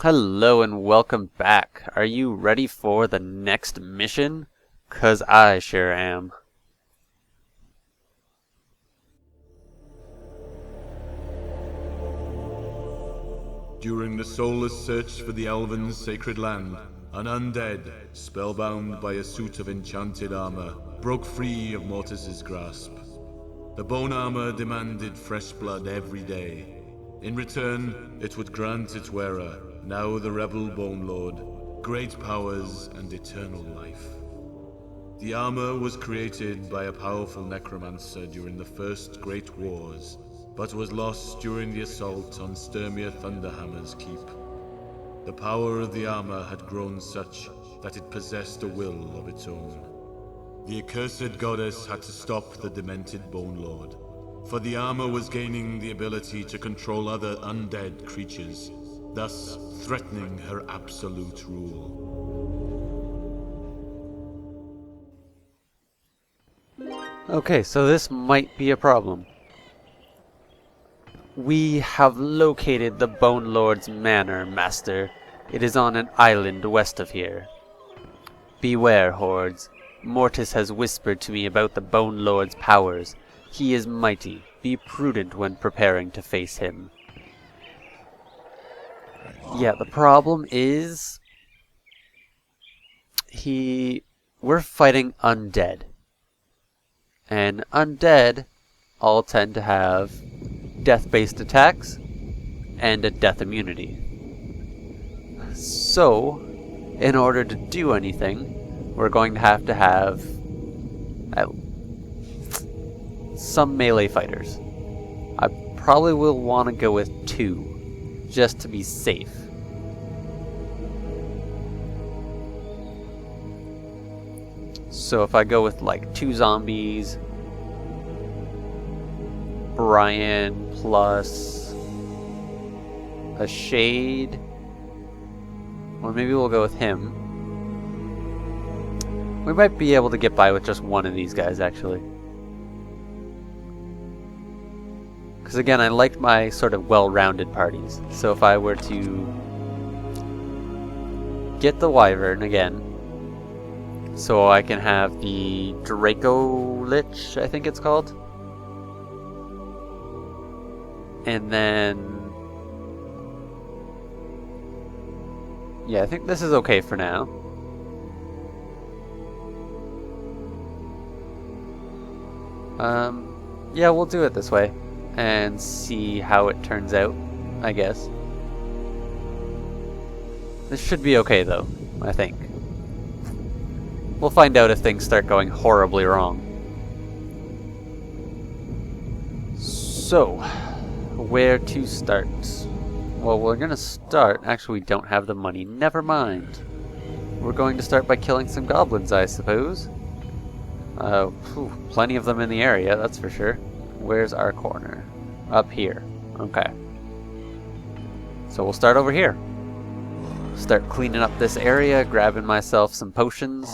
Hello and welcome back. Are you ready for the next mission? 'Cause I sure am. During the soulless search for the Elven's sacred land, an undead, spellbound by a suit of enchanted armor, broke free of Mortis's grasp. The bone armor demanded fresh blood every day. In return, it would grant its wearer, now the rebel Bone Lord, great powers and eternal life. The armor was created by a powerful necromancer during the First Great Wars, but was lost during the assault on Sturmia Thunderhammer's keep. The power of the armor had grown such that it possessed a will of its own. The accursed goddess had to stop the demented Bone Lord, for the armor was gaining the ability to control other undead creatures, thus threatening her absolute rule. Okay, so this might be a problem. We have located the Bone Lord's manor, Master. It is on an island west of here. Beware, hordes. Mortis has whispered to me about the Bone Lord's powers. He is mighty. Be prudent when preparing to face him. Yeah, the problem is... We're fighting undead. And undead all tend to have death-based attacks and a death immunity. So, in order to do anything, we're going to have some melee fighters. I probably will want to go with 2, just to be safe. So if I go with like 2 zombies, Brian plus a shade, or maybe we'll go with him. We might be able to get by with just one of these guys actually. Because again, I like my sort of well-rounded parties. So if I were to get the Wyvern again, so I can have the Draco Lich, I think it's called. And then... yeah, I think this is okay for now. Yeah, we'll do it this way. And see how it turns out, I guess. This should be okay though, I think. We'll find out if things start going horribly wrong. So, where to start? Well, we're gonna start... actually, we don't have the money. Never mind. We're going to start by killing some goblins, I suppose. Plenty of them in the area, that's for sure. Where's our corner? Up here. Okay. So we'll start over here. Start cleaning up this area, grabbing myself some potions.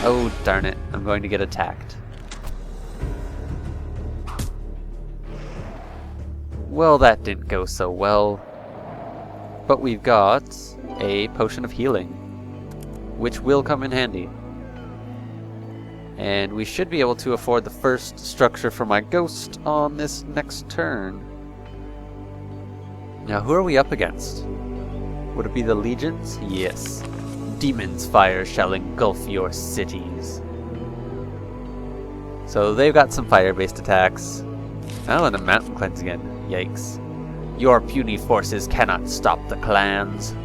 Oh, darn it. I'm going to get attacked. Well, that didn't go so well. But we've got a potion of healing, which will come in handy. And we should be able to afford the first structure for my ghost on this next turn. Now, who are we up against? Would it be the legions? Yes. Demon's fire shall engulf your cities. So they've got some fire-based attacks. Oh, and a mountain cleanse again. Yikes. Your puny forces cannot stop the clans.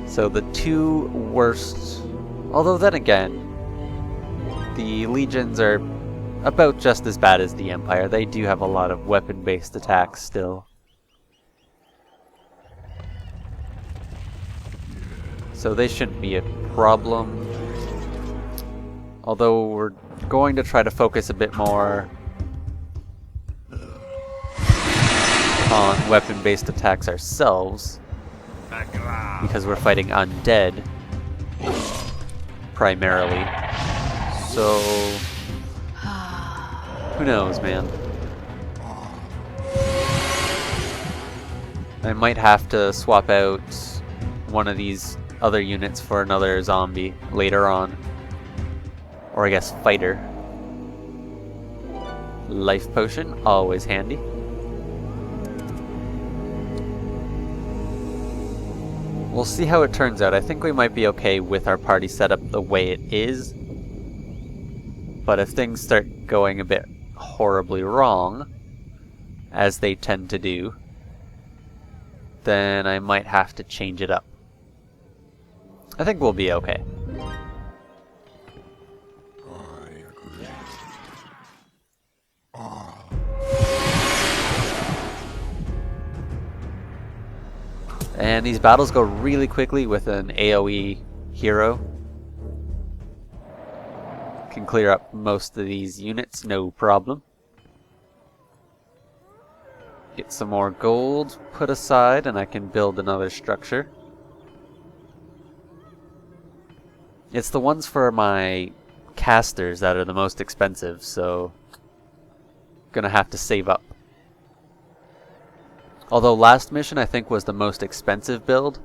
So the 2 worst... although then again, the legions are about just as bad as the Empire. They do have a lot of weapon-based attacks still. So they shouldn't be a problem. Although we're going to try to focus a bit more on weapon-based attacks ourselves. Because we're fighting undead. Primarily. So... who knows, man? I might have to swap out one of these other units for another zombie later on. Or I guess fighter. Life potion, always handy. We'll see how it turns out. I think we might be okay with our party setup the way it is. But if things start going a bit horribly wrong, as they tend to do, then I might have to change it up. I think we'll be okay. And these battles go really quickly with an AoE hero. Can clear up most of these units, no problem. Get some more gold put aside and I can build another structure. It's the ones for my casters that are the most expensive, so gonna have to save up. Although last mission I think was the most expensive build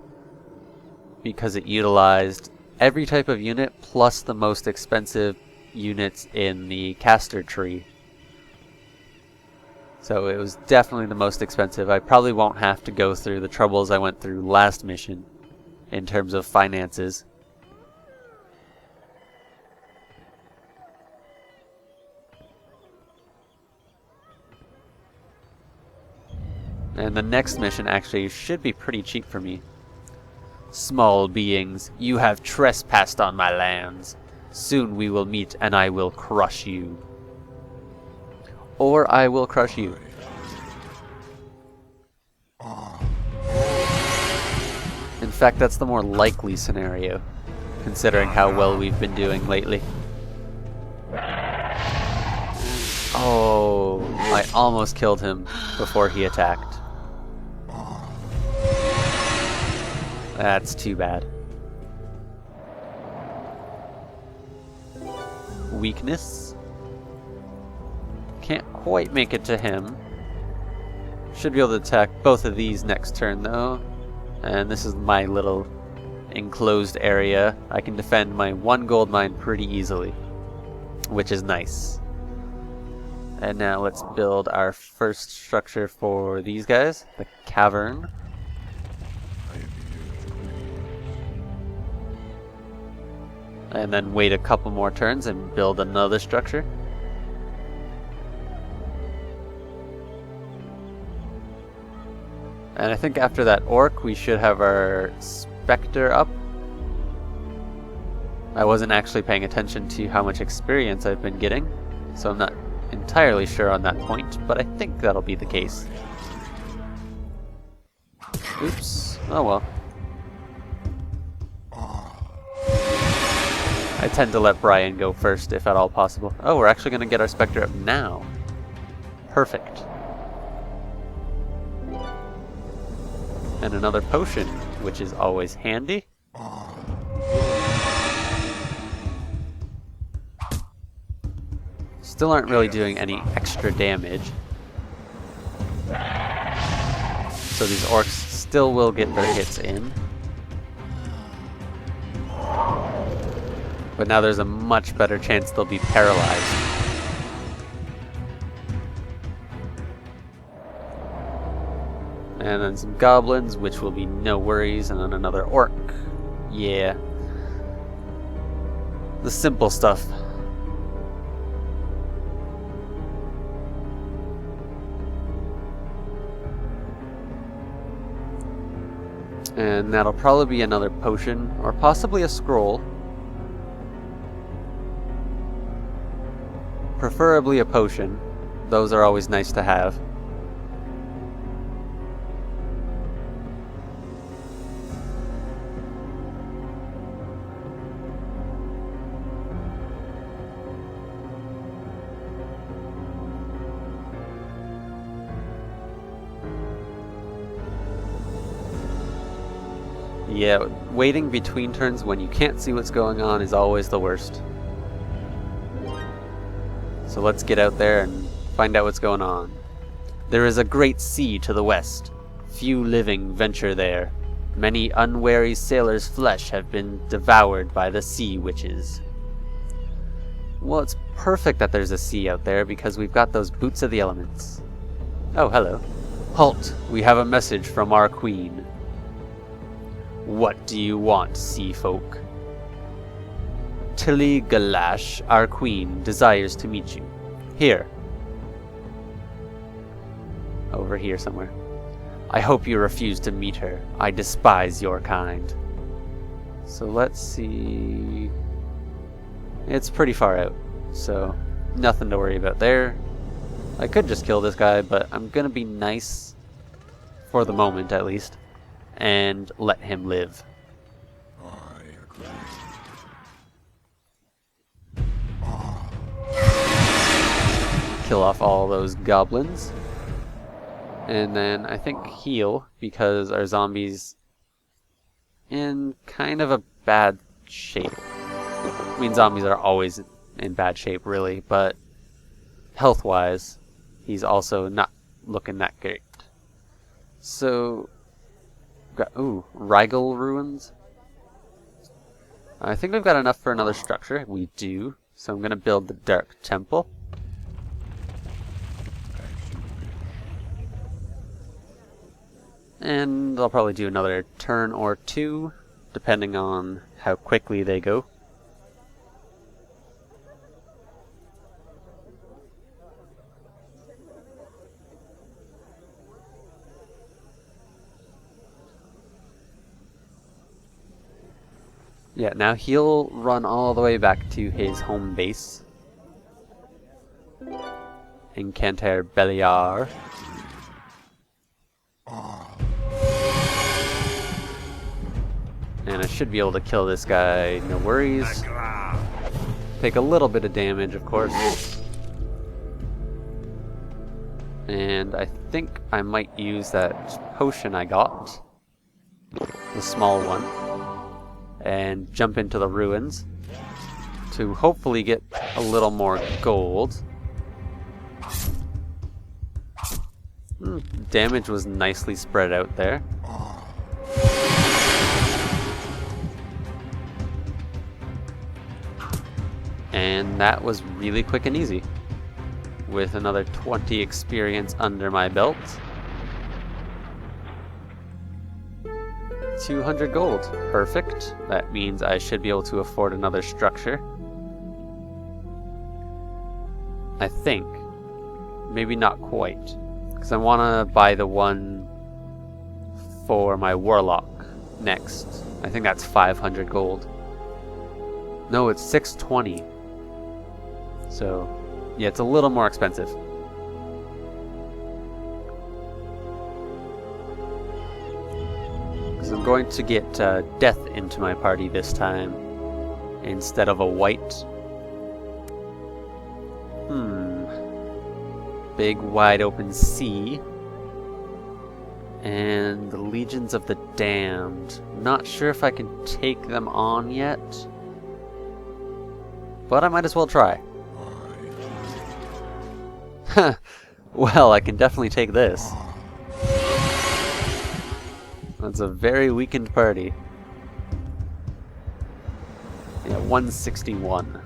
because it utilized every type of unit plus the most expensive units in the caster tree. So it was definitely the most expensive. I probably won't have to go through the troubles I went through last mission in terms of finances. And the next mission actually should be pretty cheap for me. Small beings, you have trespassed on my lands. Soon we will meet and I will crush you. Or I will crush you. In fact, that's the more likely scenario, considering how well we've been doing lately. Oh, I almost killed him before he attacked. That's too bad. Weakness. Can't quite make it to him. Should be able to attack both of these next turn though. And this is my little enclosed area. I can defend my one gold mine pretty easily, which is nice. And now let's build our first structure for these guys, the cavern. And then wait a couple more turns and build another structure. And I think after that orc we should have our specter up. I wasn't actually paying attention to how much experience I've been getting, so I'm not entirely sure on that point, but I think that'll be the case. Oops. Oh well. I tend to let Brian go first if at all possible. Oh, we're actually going to get our specter up now. Perfect. And another potion, which is always handy. Still aren't really doing any extra damage. So these orcs still will get their hits in. But now there's a much better chance they'll be paralyzed. And then some goblins, which will be no worries, and then another orc. Yeah. The simple stuff. And that'll probably be another potion, or possibly a scroll. Preferably a potion. Those are always nice to have. Yeah, waiting between turns when you can't see what's going on is always the worst. So let's get out there and find out what's going on. There is a great sea to the west. few living venture there. Many unwary sailors' flesh have been devoured by the sea witches. Well, it's perfect that there's a sea out there because we've got those boots of the elements. Oh, hello. Halt! We have a message from our queen. What do you want, sea folk? Tilly Galash, our queen, desires to meet you. Here. Over here somewhere. I hope you refuse to meet her. I despise your kind. So let's see... It's pretty far out, so nothing to worry about there. I could just kill this guy, but I'm gonna be nice, for the moment at least, and let him live. I agree. Kill off all those goblins. And then I think heal, because our zombie's in kind of a bad shape. I mean, zombies are always in bad shape, really, but health-wise, he's also not looking that great. So, got, ooh, Rigel Ruins. I think we've got enough for another structure. We do. So I'm going to build the Dark Temple. And I'll probably do another turn or two, depending on how quickly they go. Yeah, now he'll run all the way back to his home base in Canter Beliar. And I should be able to kill this guy, no worries. Take a little bit of damage, of course. And I think I might use that potion I got, the small one, and jump into the ruins to hopefully get a little more gold. Damage was nicely spread out there. And that was really quick and easy. With another 20 experience under my belt. 200 gold. Perfect. That means I should be able to afford another structure. I think. Maybe not quite. Because I want to buy the one for my Warlock next. I think that's 500 gold. No, it's 620. So, yeah, it's a little more expensive. Because I'm going to get Death into my party this time, instead of a white. Big wide open sea. And the Legions of the Damned. Not sure if I can take them on yet. But I might as well try. Well, I can definitely take this. That's a very weakened party. Yeah, 161.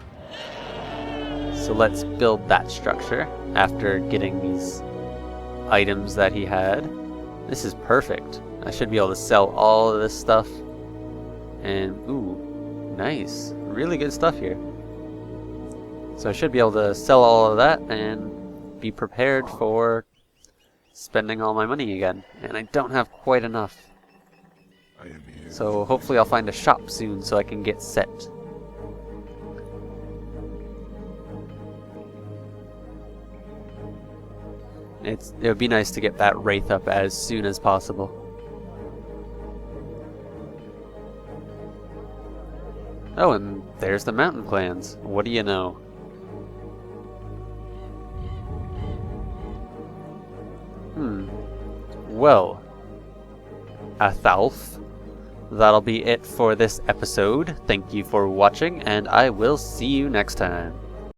So let's build that structure after getting these items that he had. This is perfect. I should be able to sell all of this stuff. And, ooh, nice. Really good stuff here. So I should be able to sell all of that and be prepared for spending all my money again. And I don't have quite enough. So hopefully I'll find a shop soon so I can get set. It would be nice to get that Wraith up as soon as possible. Oh, and there's the Mountain Clans. What do you know? Well, Athalf, that'll be it for this episode. Thank you for watching, and I will see you next time.